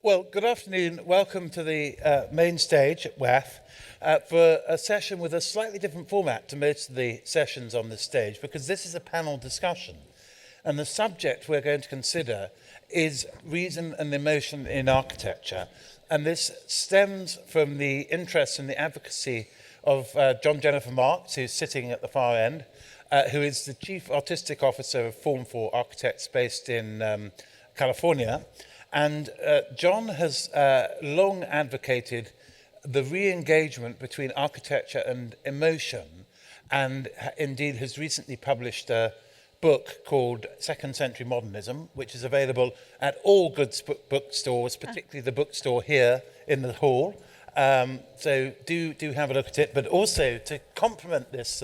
Well, good afternoon. Welcome to the main stage at WAF for a session with a slightly different format to most of the sessions on this stage, because this is a panel discussion. And the subject we're going to consider is reason and emotion in architecture. And this stems from the interest and the advocacy of John Jennifer Marx, who's sitting at the far end, who is the Chief Artistic Officer of Form 4 Architects based in California. And John has long advocated the re-engagement between architecture and emotion, and indeed has recently published a book called Second Century Modernism, which is available at all good bookstores, particularly the bookstore here in the hall. So do have a look at it. But also, to complement this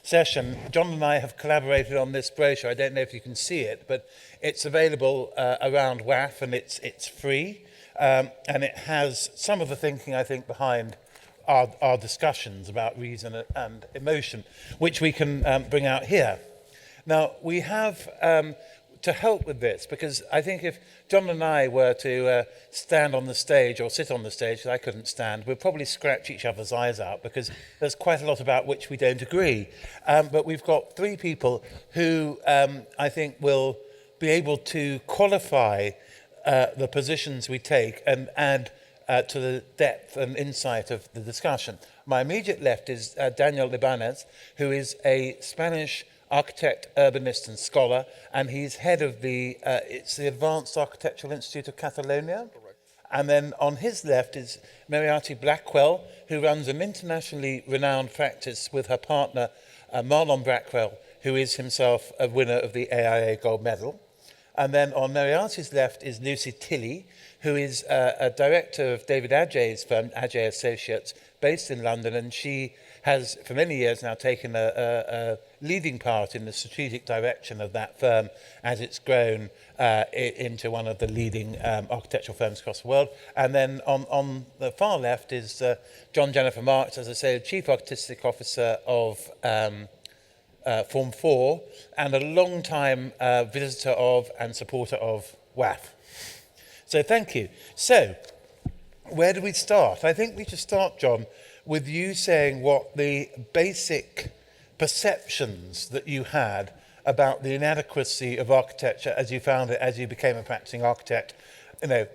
session, John and I have collaborated on this brochure. I don't know if you can see it, but it's available around WAF, and it's free. And it has some of the thinking, I think, behind our discussions about reason and emotion, which we can bring out here. Now, we have to help with this, because I think if John and I were to stand on the stage or sit on the stage, because I couldn't stand, we'd probably scratch each other's eyes out, because there's quite a lot about which we don't agree. But we've got three people who I think will be able to qualify the positions we take and add to the depth and insight of the discussion. My immediate left is Daniel Ibanez, who is a Spanish architect, urbanist and scholar, and he's head of the Advanced Architectural Institute of Catalonia. Correct. And then on his left is Meryati Blackwell, who runs an internationally renowned practice with her partner, Marlon Blackwell, who is himself a winner of the AIA Gold Medal. And then on Meryati's left is Lucy Tilley, who is a director of David Adjay's firm, Adjay Associates, based in London, and she has for many years now taken a leading part in the strategic direction of that firm as it's grown into one of the leading architectural firms across the world. And then on the far left is John Jennifer Marx, as I say, the Chief Artistic Officer of Form 4 and a long-time visitor of and supporter of WAF. So thank you. So where do we start? I think we should start, John, with you saying what the basic perceptions that you had about the inadequacy of architecture as you found it, as you became a practicing architect,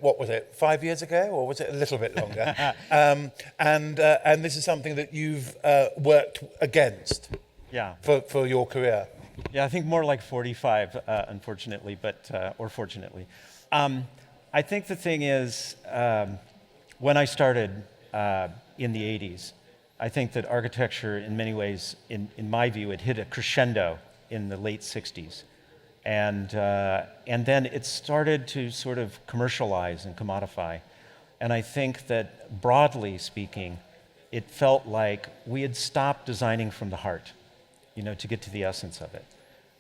what was it, 5 years ago, or was it a little bit longer? And this is something that you've worked against for your career. Yeah, I think more like 45, unfortunately, or fortunately. I think the thing is, when I started in the 80s, I think that architecture, in many ways, in my view, it hit a crescendo in the late 60s. And then it started to sort of commercialize and commodify. And I think that, broadly speaking, it felt like we had stopped designing from the heart, to get to the essence of it.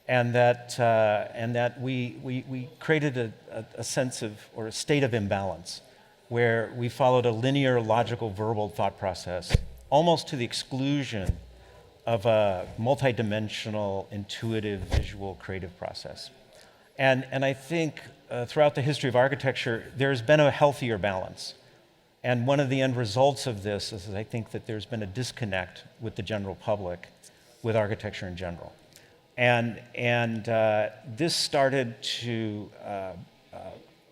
And that we created a sense of, or a state of imbalance, where we followed a linear, logical, verbal thought process, almost to the exclusion of a multidimensional, intuitive, visual, creative process. And I think throughout the history of architecture, there's been a healthier balance. And one of the end results of this is I think that there's been a disconnect with the general public, with architecture in general. And this started to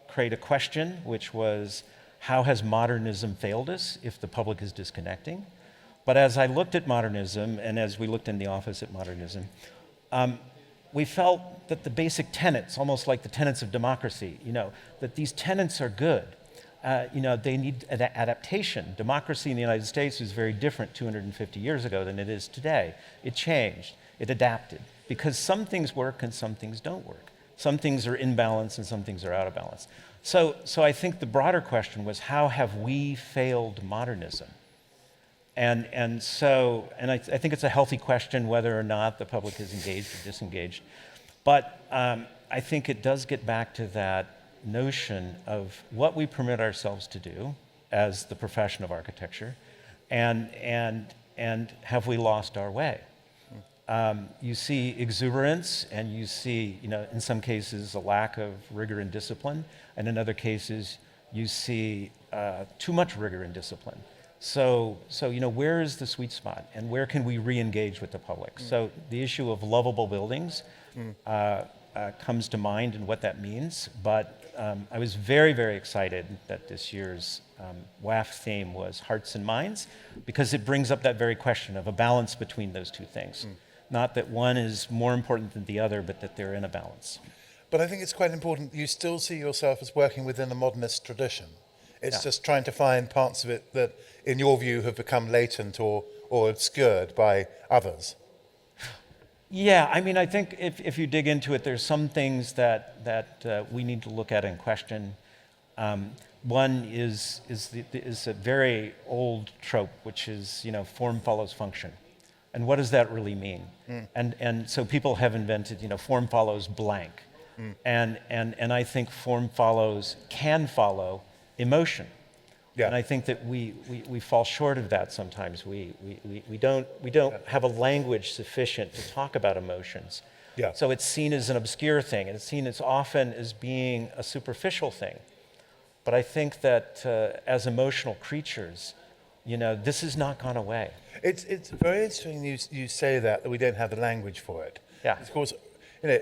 create a question, which was, how has modernism failed us if the public is disconnecting? But as I looked at modernism, and as we looked in the office at modernism, we felt that the basic tenets, almost like the tenets of democracy, that these tenets are good. They need adaptation. Democracy in the United States was very different 250 years ago than it is today. It changed. It adapted. Because some things work and some things don't work. Some things are in balance and some things are out of balance. So I think the broader question was, how have we failed modernism? And I think it's a healthy question whether or not the public is engaged or disengaged. But I think it does get back to that notion of what we permit ourselves to do as the profession of architecture, and have we lost our way? You see exuberance, and you see, in some cases, a lack of rigor and discipline, and in other cases, you see too much rigor and discipline. So where is the sweet spot, and where can we re-engage with the public? So the issue of lovable buildings comes to mind and what that means. But I was very, very excited that this year's WAF theme was hearts and minds, because it brings up that very question of a balance between those two things. Not that one is more important than the other, but that they're in a balance. But I think it's quite important that you still see yourself as working within a modernist tradition. It's just trying to find parts of it that, in your view, have become latent or obscured by others. Yeah, I mean, I think if you dig into it, there's some things that we need to look at and question. One is a very old trope, which is, form follows function. And what does that really mean? And so people have invented, form follows blank. And I think form can follow emotion. Yeah. And I think that we fall short of that sometimes. We don't have a language sufficient to talk about emotions. Yeah. So it's seen as an obscure thing, and it's seen as often as being a superficial thing. But I think that as emotional creatures, this has not gone away. It's very interesting you say that we don't have the language for it. Yeah. Of course,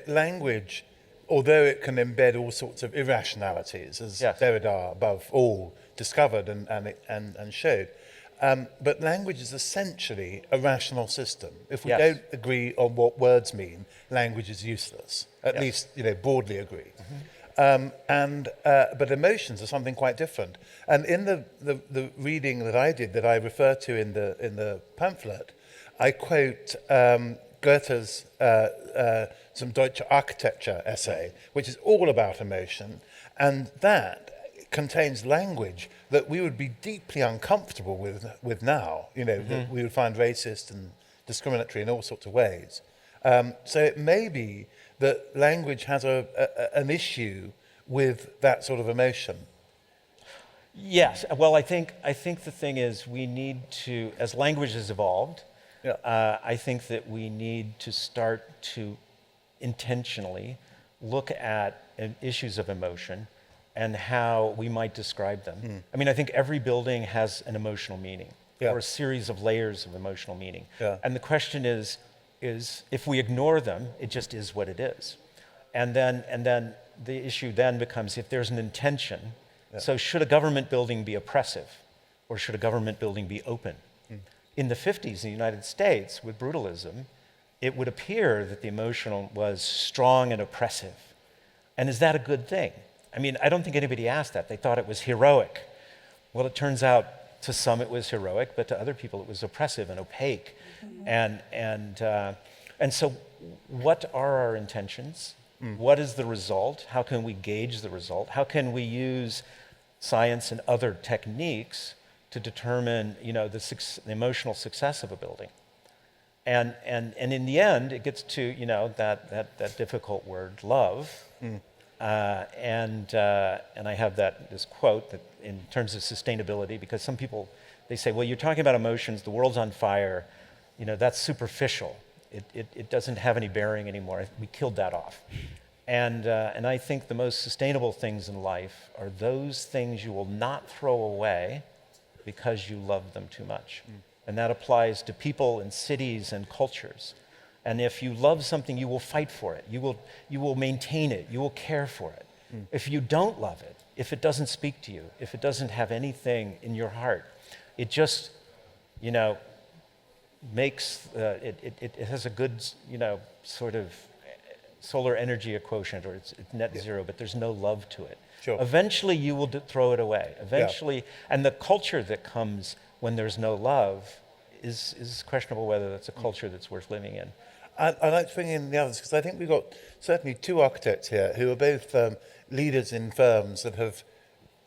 language, although it can embed all sorts of irrationalities, as Yes. Derrida above all discovered and showed, but language is essentially a rational system. If we Yes. don't agree on what words mean, language is useless. At Yes. least broadly agree. But emotions are something quite different. And in the reading that I did, that I refer to in the pamphlet, I quote Goethe's Some Deutsche Architecture essay, which is all about emotion, and that contains language that we would be deeply uncomfortable with now. That we would find racist and discriminatory in all sorts of ways. So it may be that language has an issue with that sort of emotion. Yes. Well, I think the thing is, we need to, as language has evolved, I think that we need to start to intentionally look at issues of emotion and how we might describe them. I mean, I think every building has an emotional meaning, or a series of layers of emotional meaning. Yeah. And the question is if we ignore them, it just is what it is. And then the issue then becomes, if there's an intention, so should a government building be oppressive, or should a government building be open? In the 50s in the United States, with brutalism, it would appear that the emotional was strong and oppressive. And is that a good thing? I mean, I don't think anybody asked that. They thought it was heroic. Well, it turns out to some it was heroic, but to other people it was oppressive and opaque. And so what are our intentions? What is the result? How can we gauge the result? How can we use science and other techniques to determine, the emotional success of a building? And in the end, it gets to, that difficult word, love. And I have this quote that in terms of sustainability, because some people, they say, well, you're talking about emotions, the world's on fire, that's superficial. It doesn't have any bearing anymore. We killed that off. And I think the most sustainable things in life are those things you will not throw away because you love them too much. And that applies to people and cities and cultures. And if you love something, you will fight for it. You will maintain it. You will care for it. If you don't love it, if it doesn't speak to you, if it doesn't have anything in your heart, it just, makes, it has a good, sort of solar energy quotient, or it's net zero, but there's no love to it. Sure. Eventually you will throw it away. Eventually, and the culture that comes when there's no love is questionable whether that's a culture that's worth living in. I'd like to bring in the others, because I think we've got certainly two architects here who are both leaders in firms that have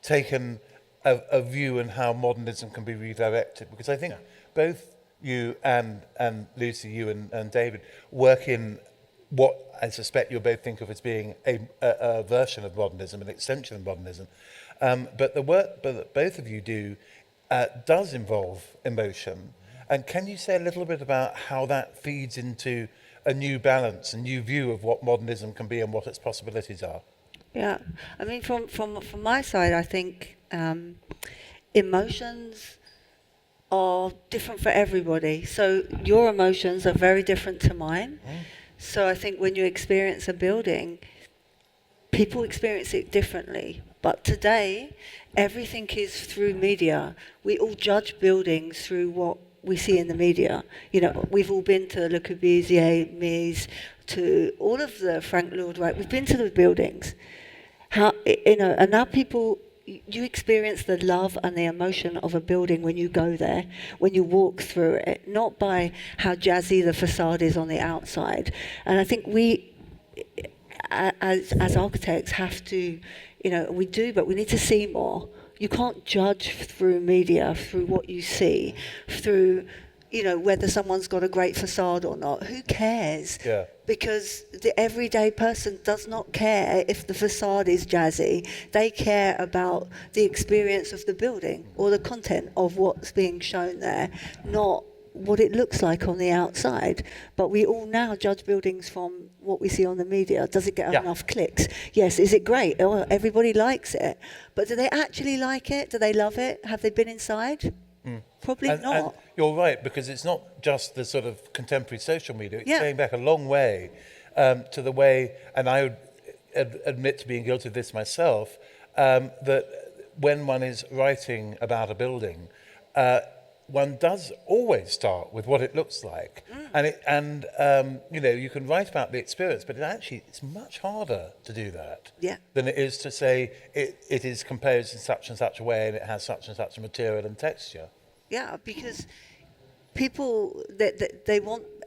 taken a view on how modernism can be redirected. Because I think both you and Lucy, you and David, work in what I suspect you'll both think of as being a version of modernism, an extension of modernism. But the work that both of you do does involve emotion. And can you say a little bit about how that feeds into a new balance, a new view of what modernism can be and what its possibilities are? Yeah, I mean, from my side, I think emotions are different for everybody. So your emotions are very different to mine. So I think when you experience a building, people experience it differently. But today, everything is through media. We all judge buildings through what we see in the media. You know, we've all been to Le Corbusier, Mies, to all of the Frank Lloyd Wright. We've been to the buildings. How, you know, and now people, you experience the love and the emotion of a building when you go there, when you walk through it, not by how jazzy the facade is on the outside. And I think we, as architects, have to, you know, we do, but we need to see more. You can't judge through media, through what you see, through, you know, whether someone's got a great facade or not. Who cares? Yeah. Because the everyday person does not care if the facade is jazzy. They care about the experience of the building or the content of what's being shown there, not what it looks like on the outside. But we all now judge buildings from what we see on the media. Does it get enough clicks? Yes. Is it great? Oh, everybody likes it. But do they actually like it? Do they love it? Have they been inside? Probably not. And you're right, because it's not just the sort of contemporary social media. It's going back a long way to the way, and I would admit to being guilty of this myself, that when one is writing about a building, one does always start with what it looks like. And you know, you can write about the experience, but it's much harder to do that than it is to say it is composed in such and such a way and it has such and such a material and texture. Yeah, because people,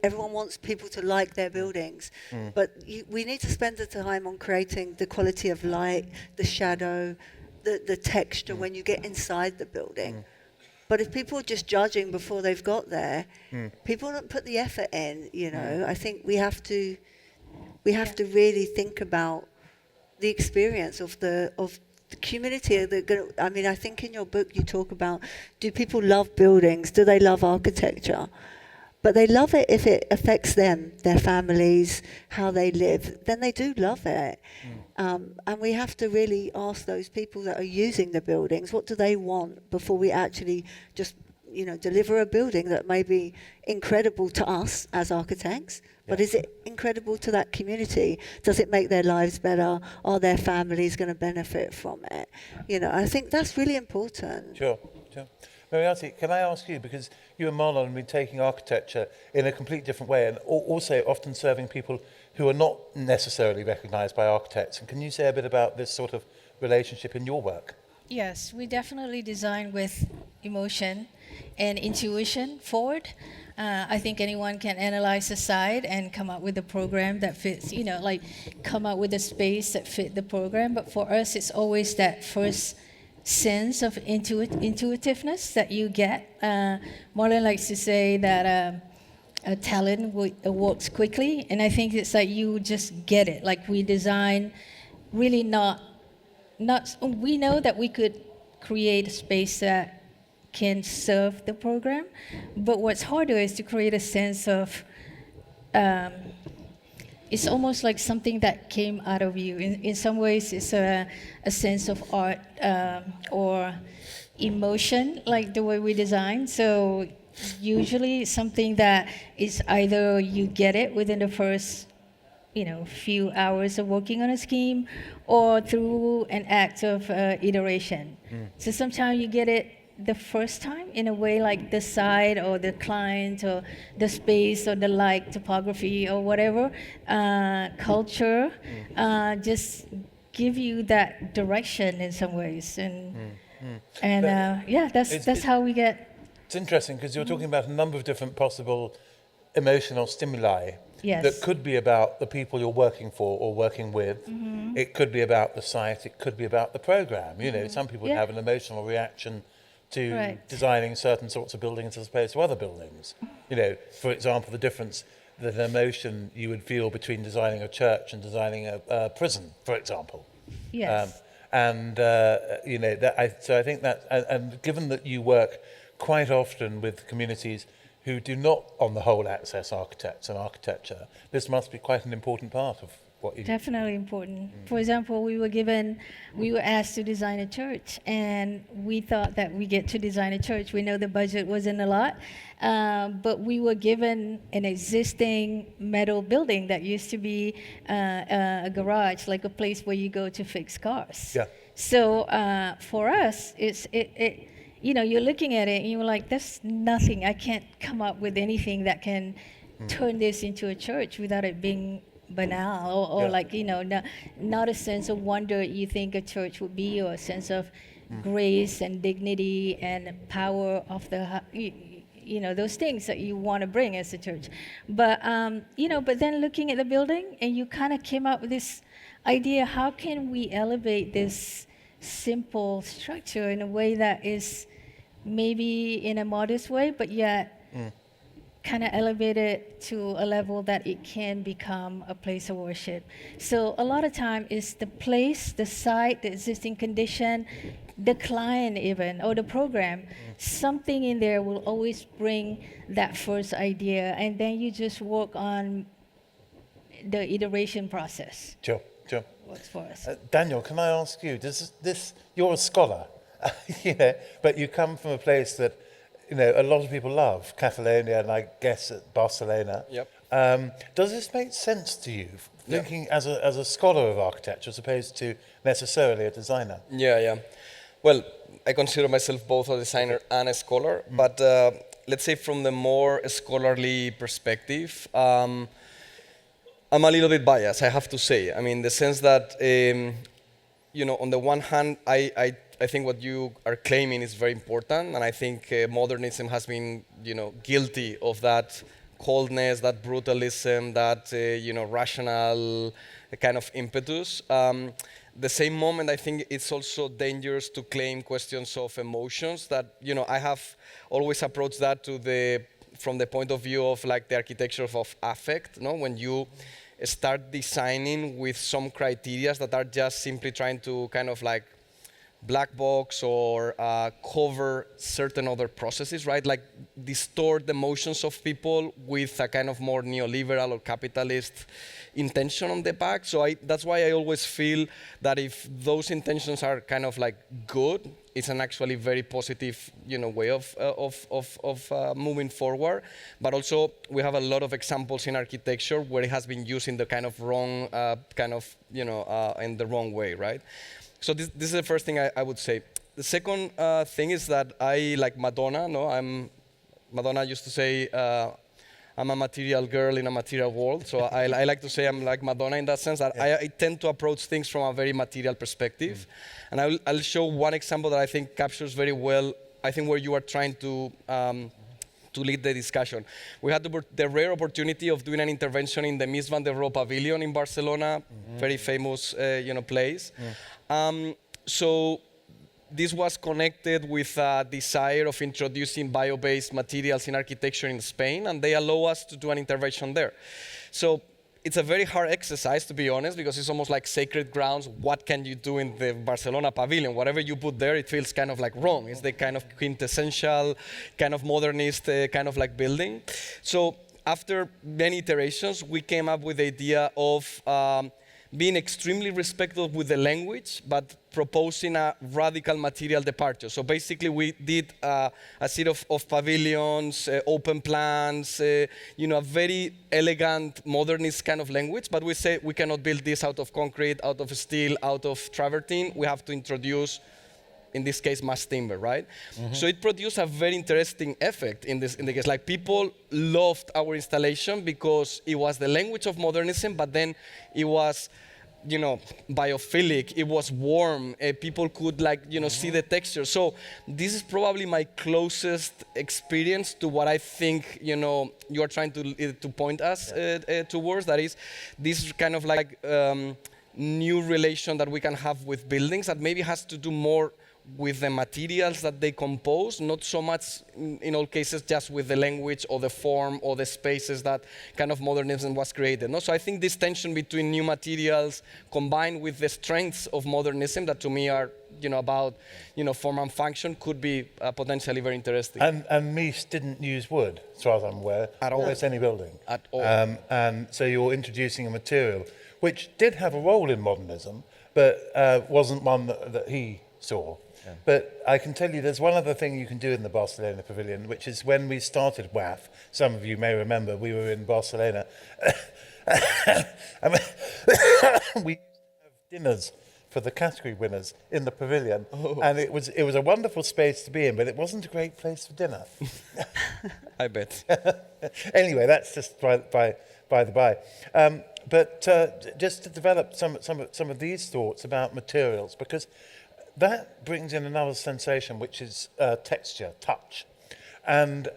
everyone wants people to like their buildings, but we need to spend the time on creating the quality of light, the shadow, the texture when you get inside the building. But if people are just judging before they've got there, people don't put the effort in, you know. I think we have to really think about the experience of the community. I mean, I think in your book you talk about, do people love buildings? Do they love architecture? But they love it if it affects them, their families, how they live. Then they do love it. And we have to really ask those people that are using the buildings, what do they want before we actually just, you know, deliver a building that may be incredible to us as architects, but is it incredible to that community? Does it make their lives better? Are their families going to benefit from it? You know, I think that's really important. Sure. Meryati, can I ask you, because you and Marlon have been taking architecture in a completely different way and also often serving people who are not necessarily recognised by architects. And can you say a bit about this sort of relationship in your work? Yes, we definitely design with emotion and intuition forward. I think anyone can analyze the site and come up with a program that fits, you know, like come up with a space that fit the program. But for us, it's always that first sense of intuitiveness that you get. Marlon likes to say that a talent works quickly, and I think it's like you just get it. Like we design really not. We know that we could create a space that can serve the program, but what's harder is to create a sense of. It's almost like something that came out of you. In some ways, it's a sense of art or emotion, like the way we design. So usually it's something that is either you get it within the first, you know, few hours of working on a scheme, or through an act of iteration. So sometimes you get it the first time in a way, like the site or the client or the space or the light topography or whatever culture just give you that direction in some ways, and that's how we get. It's interesting because you're talking about a number of different possible emotional stimuli. Yes. That could be about the people you're working for or working with. It could be about the site. It could be about the program. You know, some people have an emotional reaction to designing certain sorts of buildings as opposed to other buildings. You know, for example, the difference, the emotion you would feel between designing a church and designing a prison, for example. Yes. You know, so I think that, and given that you work quite often with communities who do not, on the whole, access architects and architecture, this must be quite an important part of what you do. Definitely important. For example, we were asked to design a church, and we thought that we get to design a church. We know the budget wasn't a lot, but we were given an existing metal building that used to be a garage, like a place where you go to fix cars. Yeah. So for us, you're looking at it and you're like, there's nothing. I can't come up with anything that can turn this into a church without it being banal or not a sense of wonder you think a church would be, or a sense of grace and dignity and power of the those things that you want to bring as a church. But but then looking at the building, and you kind of came up with this idea: how can we elevate this simple structure in a way that is maybe in a modest way, but yet kind of elevate it to a level that it can become a place of worship. So a lot of time is the place, the site, the existing condition, the client even, or the program. Something in there will always bring that first idea, and then you just work on the iteration process. Sure. Works for us. Daniel, can I ask you, you're a scholar, but you come from a place that, a lot of people love, Catalonia, and I guess Barcelona. Yep. Does this make sense to you, thinking as a scholar of architecture as opposed to necessarily a designer? Yeah. Well, I consider myself both a designer and a scholar, but let's say from the more scholarly perspective, I'm a little bit biased, I have to say. I mean, the sense that, on the one hand, I think what you are claiming is very important, and I think modernism has been, guilty of that coldness, that brutalism, that, rational kind of impetus. The same moment, I think it's also dangerous to claim questions of emotions that, I have always approached that from the point of view of like the architecture of affect, when you start designing with some criteria that are just simply trying to kind of like black box or cover certain other processes, right? Like distort the emotions of people with a kind of more neoliberal or capitalist intention on the back. So that's why I always feel that if those intentions are kind of like good, it's an actually very positive, way of moving forward. But also we have a lot of examples in architecture where it has been used in the kind of wrong, in the wrong way, right? So this is the first thing I would say. The second thing is that I like Madonna. Madonna used to say, I'm a material girl in a material world. So I like to say I'm like Madonna in that sense. That I tend to approach things from a very material perspective. And I'll show one example that I think captures very well, I think, where you are trying to lead the discussion. We had the rare opportunity of doing an intervention in the Mies van der Rohe Pavilion in Barcelona, very famous, place. So this was connected with a desire of introducing bio-based materials in architecture in Spain, and they allow us to do an intervention there. So it's a very hard exercise, to be honest, because it's almost like sacred grounds. What can you do in the Barcelona pavilion? Whatever you put there, it feels kind of like wrong. It's the kind of quintessential, kind of modernist, kind of like building. So after many iterations, we came up with the idea of being extremely respectful with the language, but proposing a radical material departure. So basically we did a set of pavilions, open plans, a very elegant modernist kind of language, but we say we cannot build this out of concrete, out of steel, out of travertine. We have to introduce, in this case, mass timber, right? So it produced a very interesting effect in the case. Like, people loved our installation because it was the language of modernism, but then it was, biophilic, it was warm, people could see the texture. So this is probably my closest experience to what I think, you are trying to point us towards. That is this kind of new relation that we can have with buildings that maybe has to do more with the materials that they compose, not so much in all cases just with the language or the form or the spaces that kind of modernism was created. No? So I think this tension between new materials combined with the strengths of modernism that to me are about form and function could be potentially very interesting. And Mies didn't use wood, as far as I'm aware, At all. Almost any building. At all. And so you're introducing a material which did have a role in modernism, but wasn't one that he saw. Yeah. But I can tell you there's one other thing you can do in the Barcelona Pavilion, which is when we started WAF, some of you may remember we were in Barcelona, and we used to have dinners for the category winners in the pavilion, and it was a wonderful space to be in, but it wasn't a great place for dinner. I bet. Anyway, that's just by the by. But just to develop some of these thoughts about materials, because that brings in another sensation, which is texture, touch. And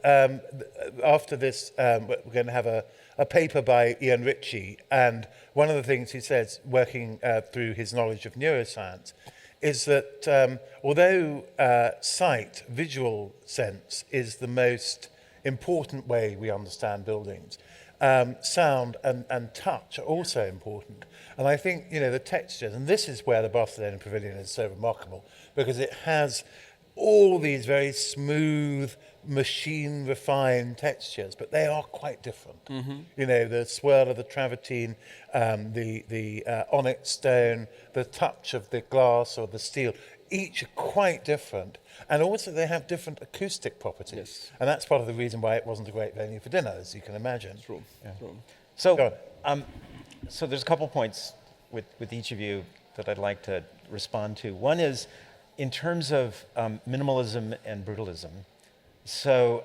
after this, we're going to have a paper by Ian Ritchie, and one of the things he says, working through his knowledge of neuroscience, is that although sight, visual sense, is the most important way we understand buildings, sound and touch are also important. And I think, the textures, and this is where the Barcelona Pavilion is so remarkable, because it has all these very smooth, machine-refined textures, but they are quite different. Mm-hmm. The swirl of the travertine, the onyx stone, the touch of the glass or the steel, each are quite different. And also they have different acoustic properties. Yes. And that's part of the reason why it wasn't a great venue for dinner, as you can imagine. True. Yeah. True. So there's a couple points with each of you that I'd like to respond to. One is in terms of minimalism and brutalism. So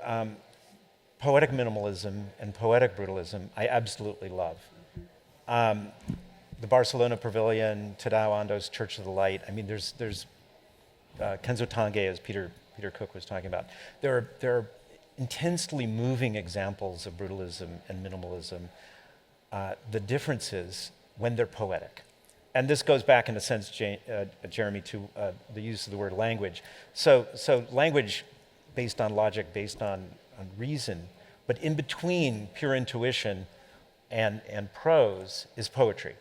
poetic minimalism and poetic brutalism, I absolutely love. The Barcelona Pavilion, Tadao Ando's Church of the Light. I mean, there's Kenzo Tange, as Peter Cook was talking about. There are intensely moving examples of brutalism and minimalism. The difference is when they're poetic. And this goes back, in a sense, Jeremy, to the use of the word language. So language based on logic, based on reason, but in between pure intuition and prose is poetry.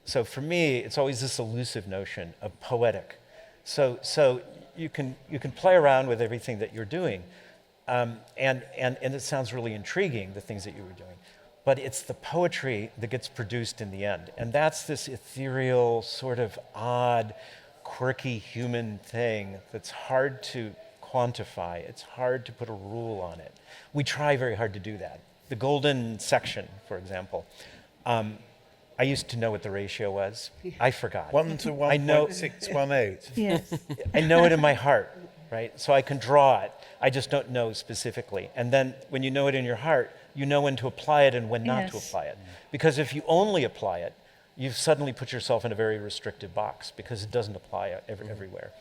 So for me, it's always this elusive notion of poetic. So you can play around with everything that you're doing, and it sounds really intriguing, the things that you were doing. But it's the poetry that gets produced in the end. And that's this ethereal, sort of odd, quirky human thing that's hard to quantify. It's hard to put a rule on it. We try very hard to do that. The golden section, for example. I used to know what the ratio was. I forgot. 1 to 1.618. Yes. I know it in my heart, right? So I can draw it. I just don't know specifically. And then when you know it in your heart, you know when to apply it and when not to apply it. Because if you only apply it, you've suddenly put yourself in a very restrictive box because it doesn't apply everywhere.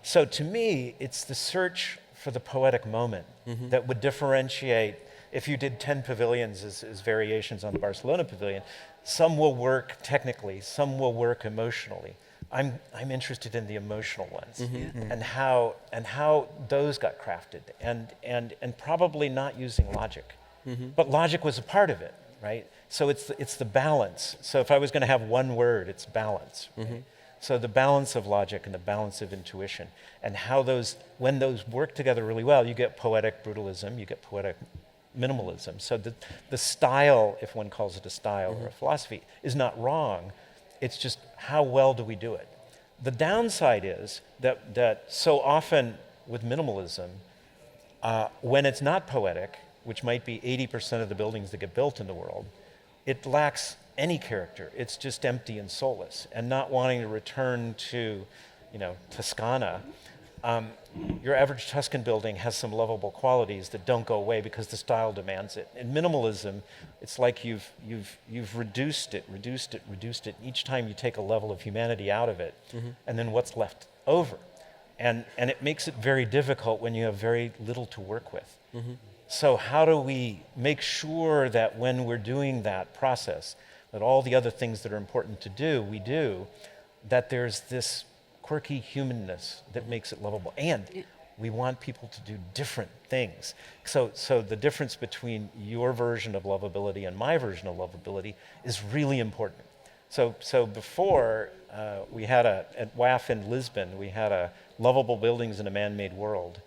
So to me, it's the search for the poetic moment that would differentiate. If you did 10 pavilions as variations on the Barcelona Pavilion, some will work technically, some will work emotionally. I'm interested in the emotional ones and how those got crafted and probably not using logic, but logic was a part of it, right? So it's the balance. So if I was going to have one word, it's balance. Right? So the balance of logic and the balance of intuition, and how when those work together really well, you get poetic brutalism, you get poetic minimalism. So the style, if one calls it a style or a philosophy, is not wrong. It's just how well do we do it? The downside is that so often with minimalism, when it's not poetic, which might be 80% of the buildings that get built in the world, it lacks any character. It's just empty and soulless. And not wanting to return to, Toscana, your average Tuscan building has some lovable qualities that don't go away because the style demands it. In minimalism, it's like you've reduced it. Each time you take a level of humanity out of it, and then what's left over. And it makes it very difficult when you have very little to work with. So how do we make sure that when we're doing that process, that all the other things that are important to do, we do, that there's this quirky humanness that makes it lovable. And we want people to do different things. So the difference between your version of lovability and my version of lovability is really important. So before, we had at WAF in Lisbon, we had a lovable buildings in a man-made world.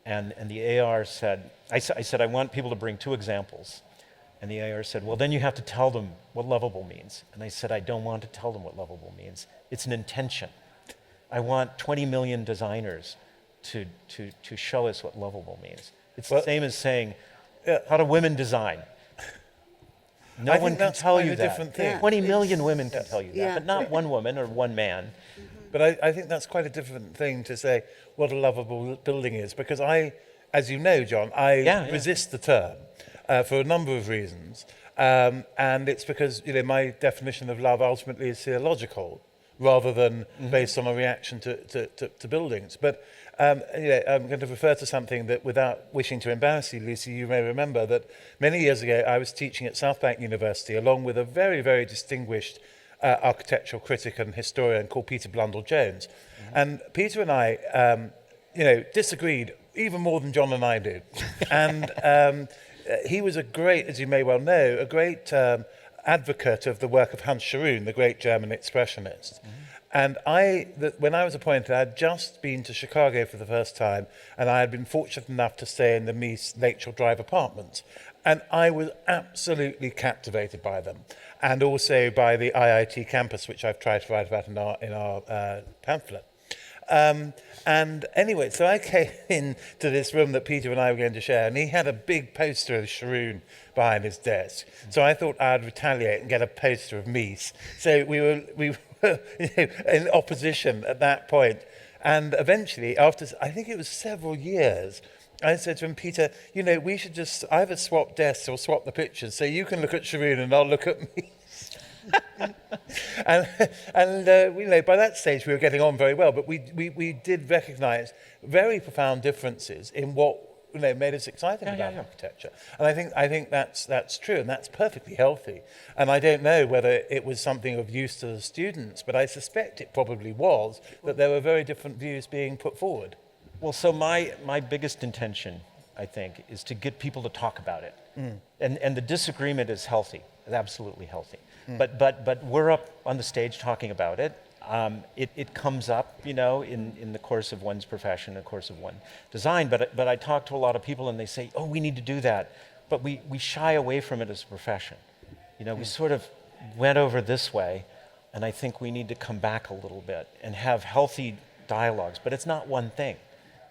And the AR said, I said, I want people to bring 2 examples. And the AR said, well, then you have to tell them what lovable means. And I said, I don't want to tell them what lovable means. It's an intention. I want 20 million designers to show us what lovable means. It's the same as saying, how do women design? No one can tell you that. Different thing. 20 million women can tell you that, but not one woman or one man. But I think that's quite a different thing to say what a lovable building is, because I, as you know, John, I resist the term for a number of reasons. And it's because, my definition of love ultimately is theological rather than based on a reaction to buildings. But I'm going to refer to something that, without wishing to embarrass you, Lucy, you may remember that many years ago I was teaching at South Bank University along with a very, very distinguished architectural critic and historian called Peter Blundell-Jones. And Peter and I, disagreed even more than John and I did. And he was a great, as you may well know, a great advocate of the work of Hans Scharoun, the great German expressionist. And when I was appointed, I had just been to Chicago for the first time, and I had been fortunate enough to stay in the Mies Lakeshore Drive apartments. And I was absolutely captivated by them, and also by the IIT campus, which I've tried to write about in our pamphlet. And anyway, so I came into this room that Peter and I were going to share, and he had a big poster of Scharoun behind his desk. So I thought I'd retaliate and get a poster of Mies. So we were in opposition at that point. And eventually, after I think it was several years, I said to him, Peter, we should just either swap desks or swap the pictures, so you can look at Scharoun and I'll look at Mies. and by that stage we were getting on very well, but we did recognise very profound differences in what made us excited about architecture. And I think that's true, and that's perfectly healthy. And I don't know whether it was something of use to the students, but I suspect it probably was, that there were very different views being put forward. Well, so my biggest intention, I think, is to get people to talk about it. And the disagreement is healthy, it's absolutely healthy. But we're up on the stage talking about it. It comes up, in the course of one's profession, the course of one design. But I talk to a lot of people and they say, oh, we need to do that. But we shy away from it as a profession. We sort of went over this way, and I think we need to come back a little bit and have healthy dialogues. But it's not one thing.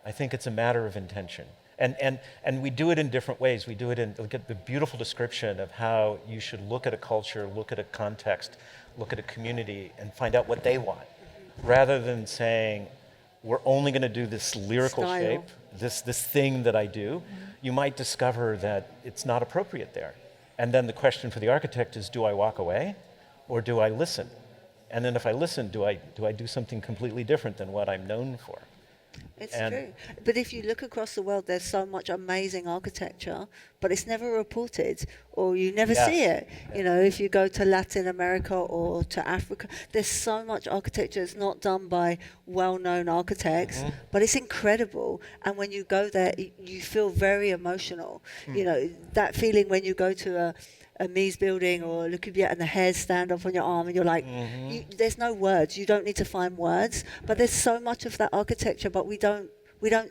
I think it's a matter of intention. And we do it in different ways. We do it look at the beautiful description of how you should look at a culture, look at a context, look at a community, and find out what they want. Rather than saying, we're only going to do this lyrical shape, this thing that I do, you might discover that it's not appropriate there. And then the question for the architect is, do I walk away or do I listen? And then if I listen, do I do something completely different than what I'm known for? It's true. But if you look across the world, there's so much amazing architecture, but it's never reported, or you never see it. If you go to Latin America or to Africa, there's so much architecture. It's not done by well-known architects, but it's incredible. And when you go there, you feel very emotional. That feeling when you go to a Mies building or Le Corbusier and the hairs stand up on your arm and you're like, there's no words. You don't need to find words. But there's so much of that architecture, but we don't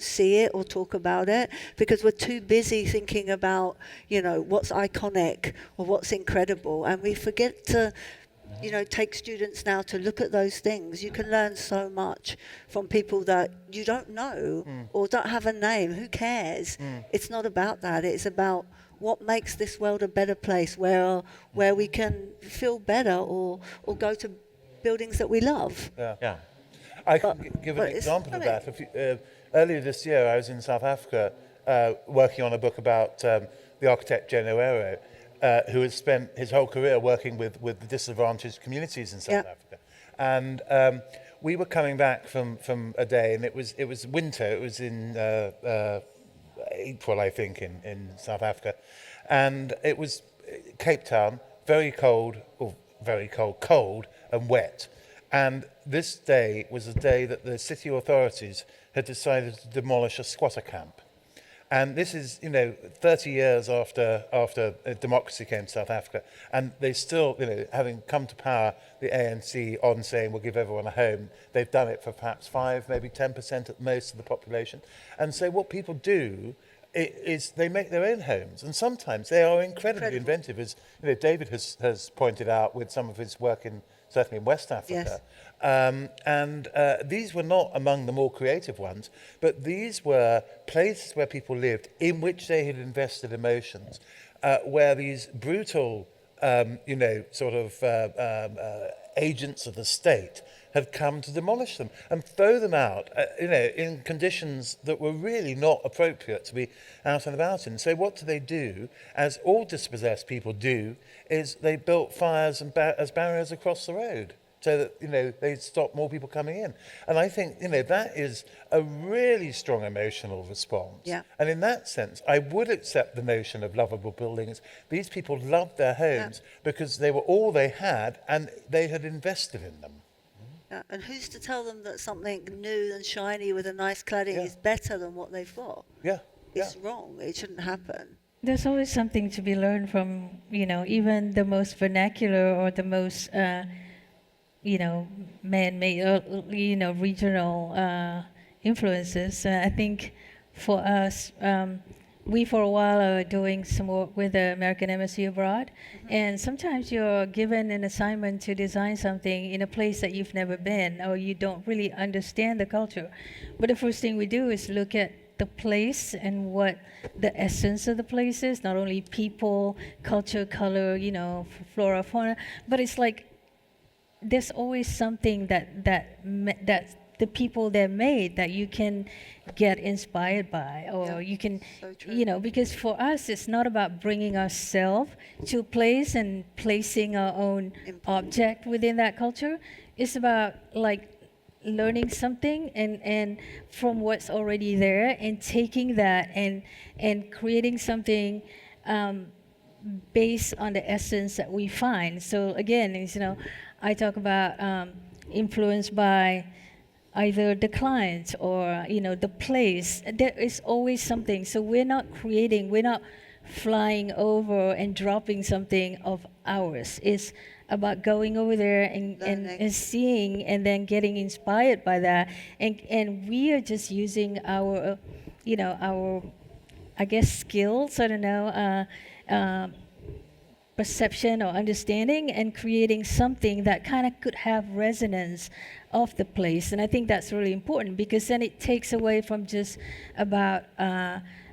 see it or talk about it because we're too busy thinking about, what's iconic or what's incredible. And we forget to, take students now to look at those things. You can learn so much from people that you don't know or don't have a name. Who cares? It's not about that. It's about what makes this world a better place where we can feel better or go to buildings that we love. Yeah. I can give an example of that. Earlier this year, I was in South Africa working on a book about the architect Joe Noero, who has spent his whole career working with the disadvantaged communities in South Africa. And we were coming back from a day, and it was winter. It was in April, I think, in South Africa. And it was Cape Town, very cold and wet. And this day was the day that the city authorities had decided to demolish a squatter camp. And this is, 30 years after democracy came to South Africa, and they still, having come to power, the ANC on saying we'll give everyone a home, they've done it for perhaps 5, maybe 10% at most of the population. And so what people do is they make their own homes, and sometimes they are incredibly inventive, as David has pointed out with some of his work certainly in West Africa. Yes. These were not among the more creative ones, but these were places where people lived in which they had invested emotions, where these brutal, agents of the state had come to demolish them and throw them out, in conditions that were really not appropriate to be out and about in. So what do? As all dispossessed people do, is they built fires and as barriers across the road so that, they'd stop more people coming in. And I think, that is a really strong emotional response. Yeah. And in that sense, I would accept the notion of lovable buildings. These people loved their homes because they were all they had and they had invested in them. Yeah. And who's to tell them that something new and shiny with a nice cladding is better than what they've got? Yeah. It's wrong. It shouldn't happen. There's always something to be learned from, even the most vernacular or the most, man-made or, regional influences. I think for us, we for a while are doing some work with the American Embassy abroad, and sometimes you're given an assignment to design something in a place that you've never been or you don't really understand the culture. But the first thing we do is look at the place and what the essence of the place is, not only people, culture, color, flora, fauna, but it's like there's always something that the people there made that you can get inspired by, or you can, because for us it's not about bringing ourselves to a place and placing our own object within that culture. It's about like learning something and from what's already there and taking that and creating something based on the essence that we find. So again, I talk about influenced by either the client or the place. There is always something. So we're not flying over and dropping something of ours. It's about going over there and seeing and then getting inspired by that. And we are just using our I guess skills, I don't know, perception or understanding, and creating something that kind of could have resonance of the place. And I think that's really important, because then it takes away from just about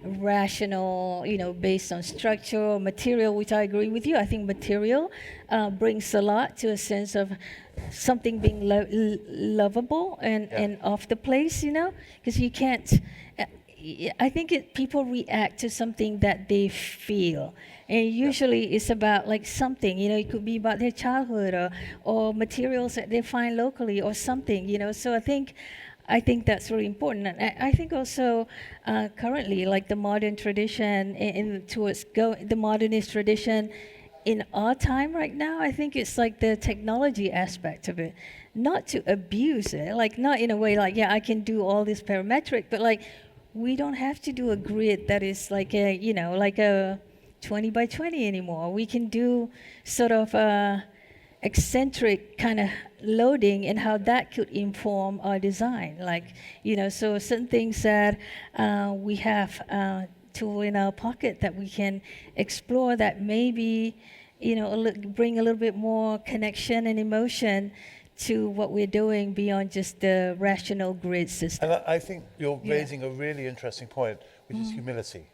rational, based on structure or material, which I agree with you. I think material brings a lot to a sense of something being lovable and off the place, because you can't. I think people react to something that they feel. And usually it's about like something, it could be about their childhood or materials that they find locally or something, So I think that's really important. And I think also currently, like the modern tradition the modernist tradition in our time right now, I think it's like the technology aspect of it. Not to abuse it, like not in a way like, I can do all this parametric, but like we don't have to do a grid that is like a 20 by 20 anymore. We can do sort of eccentric kind of loading and how that could inform our design. So certain things that we have tool in our pocket that we can explore that maybe, bring a little bit more connection and emotion to what we're doing beyond just the rational grid system. And I think you're raising a really interesting point, which is humility,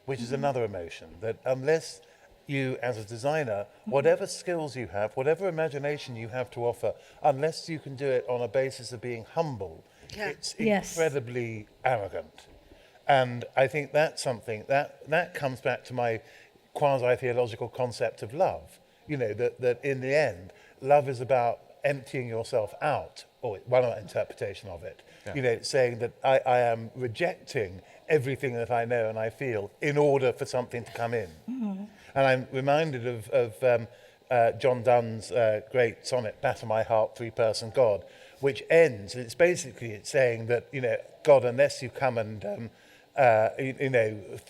which is another emotion, that unless you, as a designer, whatever skills you have, whatever imagination you have to offer, unless you can do it on a basis of being humble, it's incredibly arrogant. And I think that's something, that comes back to my quasi-theological concept of love, that in the end, love is about emptying yourself out, or one interpretation of it, saying that I am rejecting everything that I know and I feel in order for something to come in. And I'm reminded of John Donne's great sonnet, Batter My Heart, Three-Person God, which ends, it's basically saying that, God, unless you come and,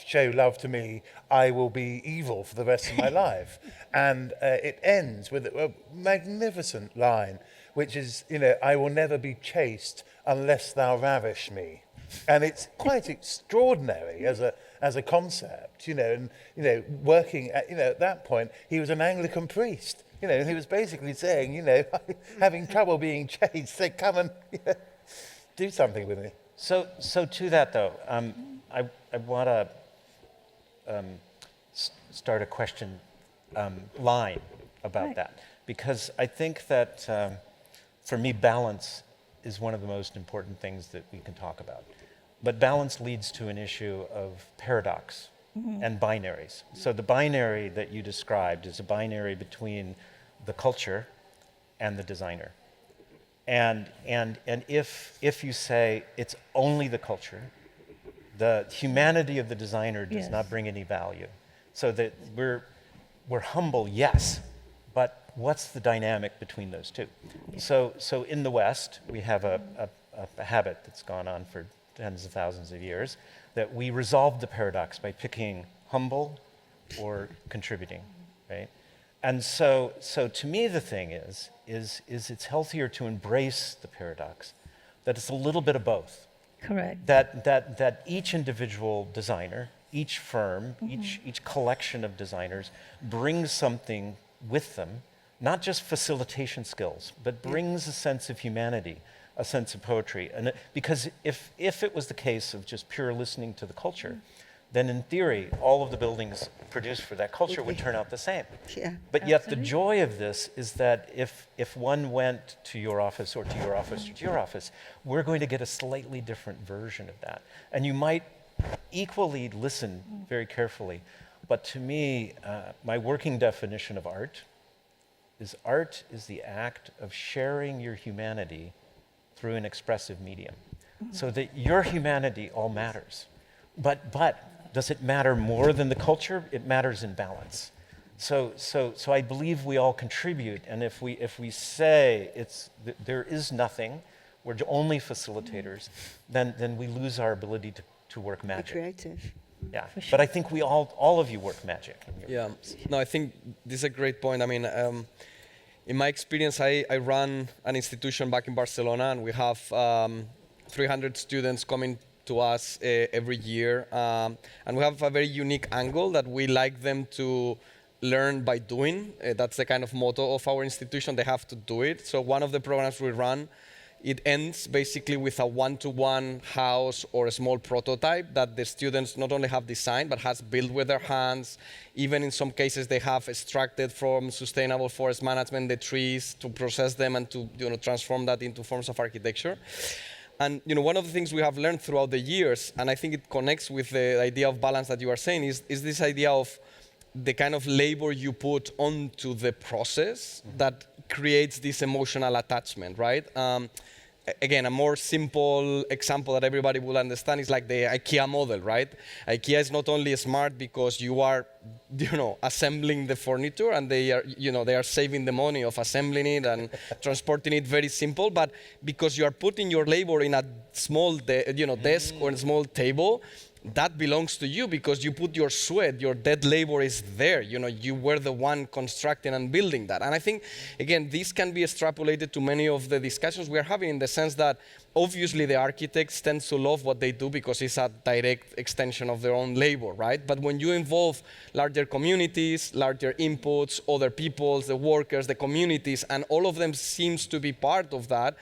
show love to me, I will be evil for the rest of my life. And it ends with a magnificent line, which is, I will never be chaste unless thou ravish me. And it's quite extraordinary as a concept, and working at that point, he was an Anglican priest, and he was basically saying, having trouble being chaste, say, come and do something with me. So to that though, I want to start a question line about that, because I think that for me, balance is one of the most important things that we can talk about. But balance leads to an issue of paradox and binaries. So the binary that you described is a binary between the culture and the designer. And if you say it's only the culture, the humanity of the designer does not bring any value. So that we're humble, yes, but what's the dynamic between those two? So in the West, we have a habit that's gone on for tens of thousands of years, that we resolve the paradox by picking humble or contributing, right? And so to me, the thing is it's healthier to embrace the paradox, that it's a little bit of both. Correct. That each individual designer, each firm, each collection of designers brings something with them, not just facilitation skills, but brings a sense of humanity, a sense of poetry. And because if it was the case of just pure listening to the culture, then in theory, all of the buildings produced for that culture would turn out the same. Yeah. But yet the joy of this is that if one went to your office or to your office or to your office, we're going to get a slightly different version of that. And you might equally listen very carefully. But to me, my working definition of art is the act of sharing your humanity through an expressive medium, so that your humanity all matters. But does it matter more than the culture? It matters in balance. So I believe we all contribute, and if we say there is nothing, we're only facilitators, then we lose our ability to work Be magic. creative. Yeah, but I think we all of you work magic. Yeah, no, I think this is a great point. I mean, in my experience, I run an institution back in Barcelona, and we have 300 students coming to us every year. And we have a very unique angle that we like them to learn by doing. That's the kind of motto of our institution. They have to do it. So one of the programs we run, it ends basically with a one-to-one house or a small prototype that the students not only have designed, but has built with their hands. Even in some cases, they have extracted from sustainable forest management the trees to process them and to transform that into forms of architecture. And one of the things we have learned throughout the years, and I think it connects with the idea of balance that you are saying, is this idea of the kind of labor you put onto the process that creates this emotional attachment, right? Again, a more simple example that everybody will understand is like the IKEA model, right? IKEA is not only smart because you are, assembling the furniture, and they are saving the money of assembling it and transporting it very simple, but because you are putting your labor in a small, desk or a small table, that belongs to you because you put your sweat, your dead labor is there. You were the one constructing and building that. And I think, again, this can be extrapolated to many of the discussions we are having, in the sense that obviously the architects tend to love what they do because it's a direct extension of their own labor, right? But when you involve larger communities, larger inputs, other peoples, the workers, the communities, and all of them seems to be part of that,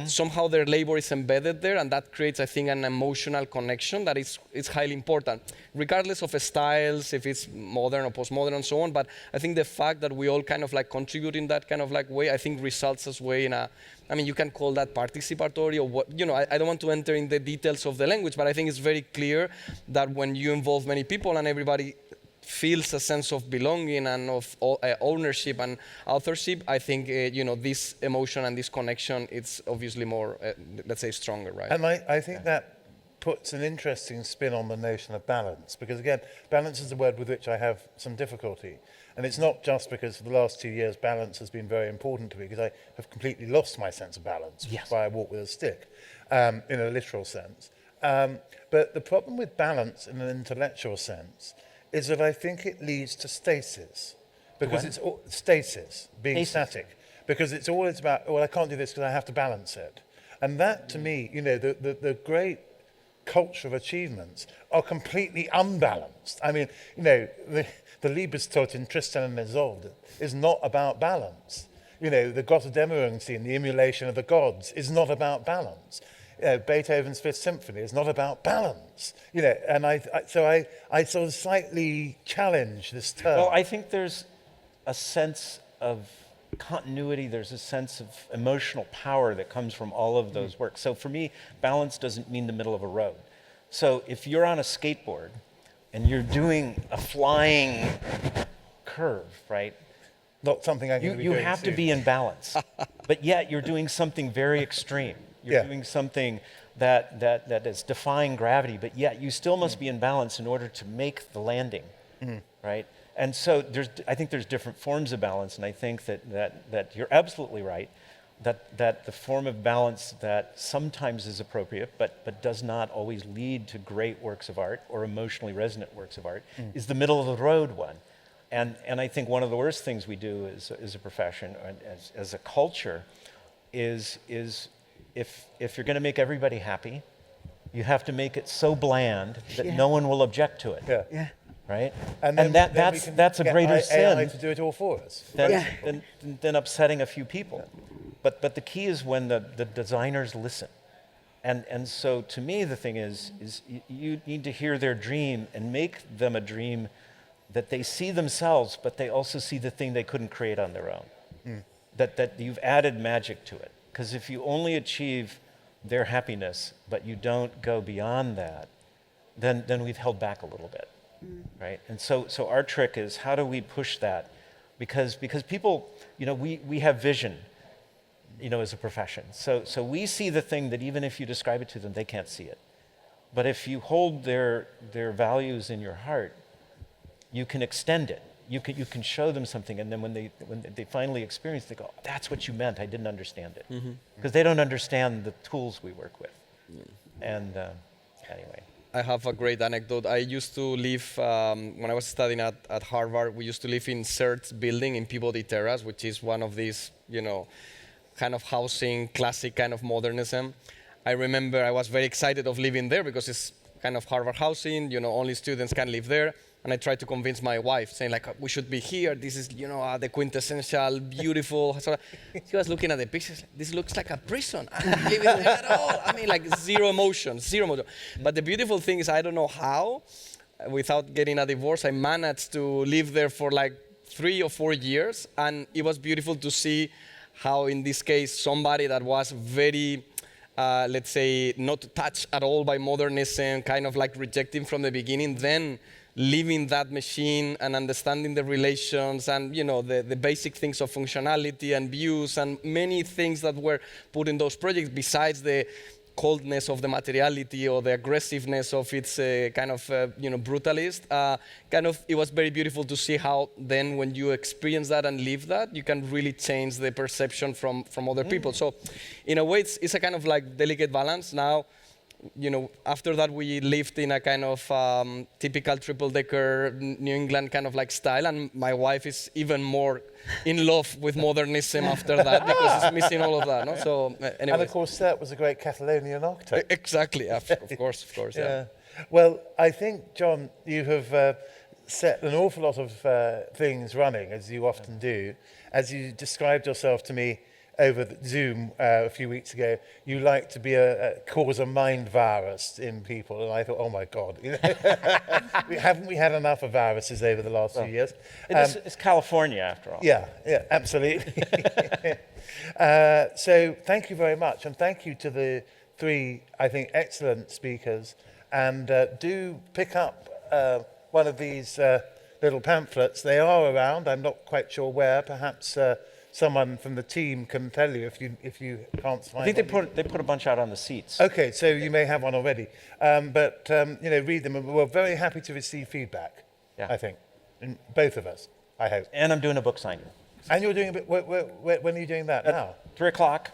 somehow their labor is embedded there, and that creates, I think, an emotional connection that is highly important, regardless of styles, if it's modern or postmodern and so on. But I think the fact that we all kind of like contribute in that kind of like way, I think results as way in a, you can call that participatory or what, I don't want to enter in the details of the language, but I think it's very clear that when you involve many people and everybody feels a sense of belonging and of ownership and authorship, I think, this emotion and this connection, it's obviously more, let's say, stronger, right? And I think that puts an interesting spin on the notion of balance, because again, balance is a word with which I have some difficulty. And it's not just because for the last 2 years balance has been very important to me, because I have completely lost my sense of balance, which is why I walk with a stick, in a literal sense. But the problem with balance in an intellectual sense is that I think it leads to stasis, because it's all, stasis, being static, because it's always about, well, I can't do this because I have to balance it. And that, to me, you know, the great culture of achievements are completely unbalanced. I mean, you know, the Liebestod in Tristan and Isolde is not about balance. You know, the Gotterdämmerung scene, the emulation of the gods, is not about balance. You know, Beethoven's Fifth Symphony is not about balance. You know, and I sort of slightly challenge this term. Well, I think there's a sense of continuity, there's a sense of emotional power that comes from all of those works. So for me, balance doesn't mean the middle of a road. So if you're on a skateboard and you're doing a flying curve, right? Not something I can You have to be in balance, but yet you're doing something very extreme. You're doing something that is defying gravity, but yet you still must be in balance in order to make the landing, right? And so I think there's different forms of balance, and I think that you're absolutely right, that the form of balance that sometimes is appropriate, but does not always lead to great works of art or emotionally resonant works of art, is the middle of the road one. And I think one of the worst things we do as a profession, or as a culture, is if you're going to make everybody happy, you have to make it so bland that no one will object to it. Yeah. Right? And that's a greater sin AI to do it all for us. than upsetting a few people. But the key is when the designers listen. And so to me the thing is you need to hear their dream and make them a dream that they see themselves, but they also see the thing they couldn't create on their own. That you've added magic to it. Because if you only achieve their happiness, but you don't go beyond that, then we've held back a little bit. Right? And so our trick is, how do we push that? Because people, you know, we have vision, you know, as a profession. So we see the thing that even if you describe it to them, they can't see it. But if you hold their values in your heart, you can extend it. You can show them something, and then when they finally experience, they go, that's what you meant. I didn't understand it, because they don't understand the tools we work with. And anyway. I have a great anecdote. I used to live, when I was studying at Harvard, we used to live in CERT's building in Peabody Terrace, which is one of these, you know, kind of housing, classic kind of modernism. I remember I was very excited of living there because it's kind of Harvard housing, you know, only students can live there. And I tried to convince my wife, saying like, we should be here. This is, you know, the quintessential, beautiful. She was looking at the pictures. This looks like a prison. I'm not living there at all. I mean, like zero emotion. But the beautiful thing is, I don't know how, without getting a divorce, I managed to live there for like 3 or 4 years. And it was beautiful to see how, in this case, somebody that was very, let's say, not touched at all by modernism, kind of like rejecting from the beginning, then living that machine and understanding the relations and, you know, the basic things of functionality and views and many things that were put in those projects, besides the coldness of the materiality or the aggressiveness of its kind of, you know, brutalist. It was very beautiful to see how then when you experience that and live that, you can really change the perception from other people. So in a way, it's a kind of like delicate balance. Now, you know, after that we lived in a kind of typical triple-decker New England kind of like style, and my wife is even more in love with modernism after that because it's missing all of that. No? So anyway. And of course, that was a great Catalonian architect. Exactly, of course, yeah. Well, I think, John, you have set an awful lot of things running, as you often do. As you described yourself to me over Zoom a few weeks ago, you like to be cause a mind virus in people, and I thought, oh my God, you know, haven't we had enough of viruses over the last few years? It's California, after all. Yeah, absolutely. So thank you very much, and thank you to the 3, I think, excellent speakers, and do pick up one of these little pamphlets. They are around, I'm not quite sure where, perhaps someone from the team can tell you if you can't find. I think one. they put a bunch out on the seats. Okay, so you may have one already, but read them. And we're very happy to receive feedback. Yeah. I think, and both of us. I hope. And I'm doing a book signing. And you're doing a bit. When are you doing that now? 3 o'clock.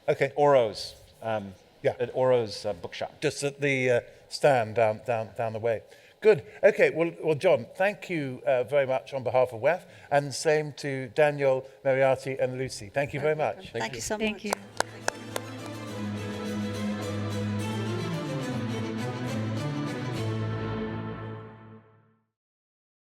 Okay. Oro's. Yeah. At Oro's bookshop. Just at the stand down the way. Good. Okay. Well, John, thank you very much on behalf of WAF, and same to Daniel, Meryati, and Lucy. Thank you very much. Thank you so much. Thank you.